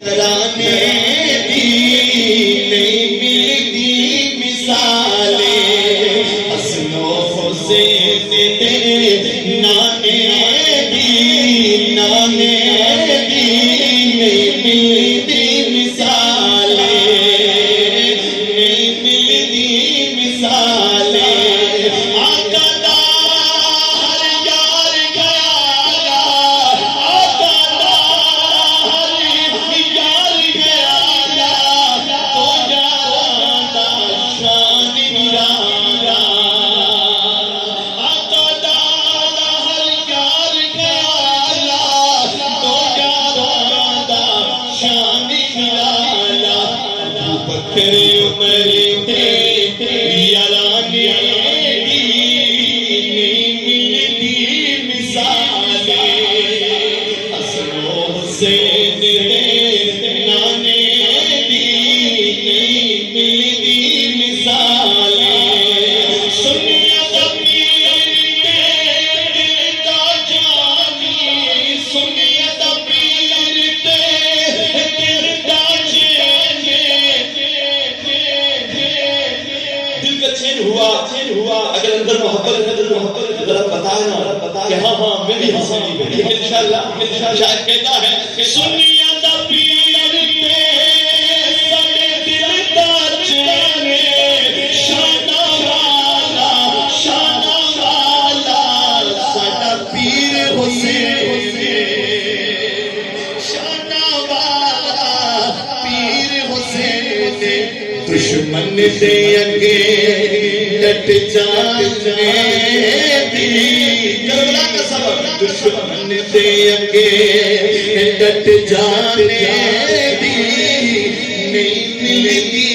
ترانے دی نہیں ملتی مثالیں، حسن و حسین دے نانے دی نہیں ملتی مثالیں، نہیں ملتی مثالیں۔ آقا دا ہر یار گیا، آقا دا ہر یار گیا، تو یاراں دا شان نرالا۔ آقا دا ہر یار گیا، تو یاراں دا شان نرالا۔ ابو بکر عمر تے یارانے دی نہیں ملتی مثالیں، حسن و حسین دے نانے دی نہیں ملتی مثالیں۔ سنیا تبیر تے دل دا جانی، سنیا تبیر تے دل دا جانی، دل کا چین ہوا اگر اندر محبت ذرا بتانا کہ ہاں میں بھی حسینی پہ، لیکن انشاءاللہ شاید کہتا ہے کہ سنیا دا پیر تے سارے دل دا چینے، شانہ والا ساڈا پیر حسین، شانہ والا پیر حسین، دشمن دے اگے ڈٹ جانے دی، کربلا کا سبب، دشمن دے اگے ڈٹ جانے دی نہیں ملتی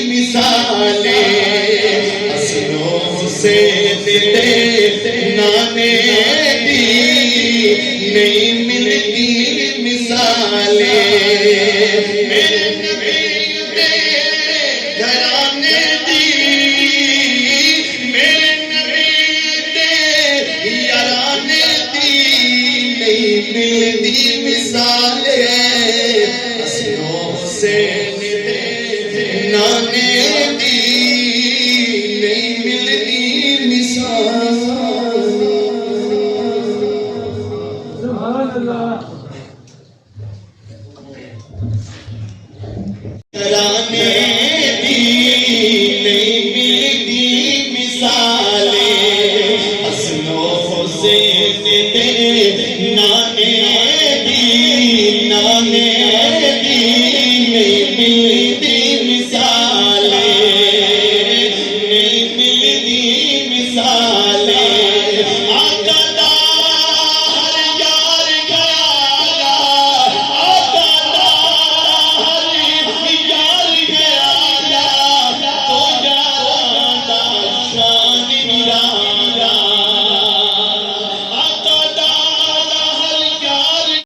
مثالیں، حسن و حسین دے نانے دی نہیں ملتی مثالیں۔ میرے نبی دے گھرانے دی، میرے نبی دے یارانے دی نہیں ملتی مثالیں، حسن و حسین دے نانے دی نہیں ملتی مثالیں۔ سبحان اللہ۔ ترانے دی نہیں ملتی مثالیں، حسن و حسین دے نانے دی نہیں ملتی مثالیں، نہیں ملتی مثالیں۔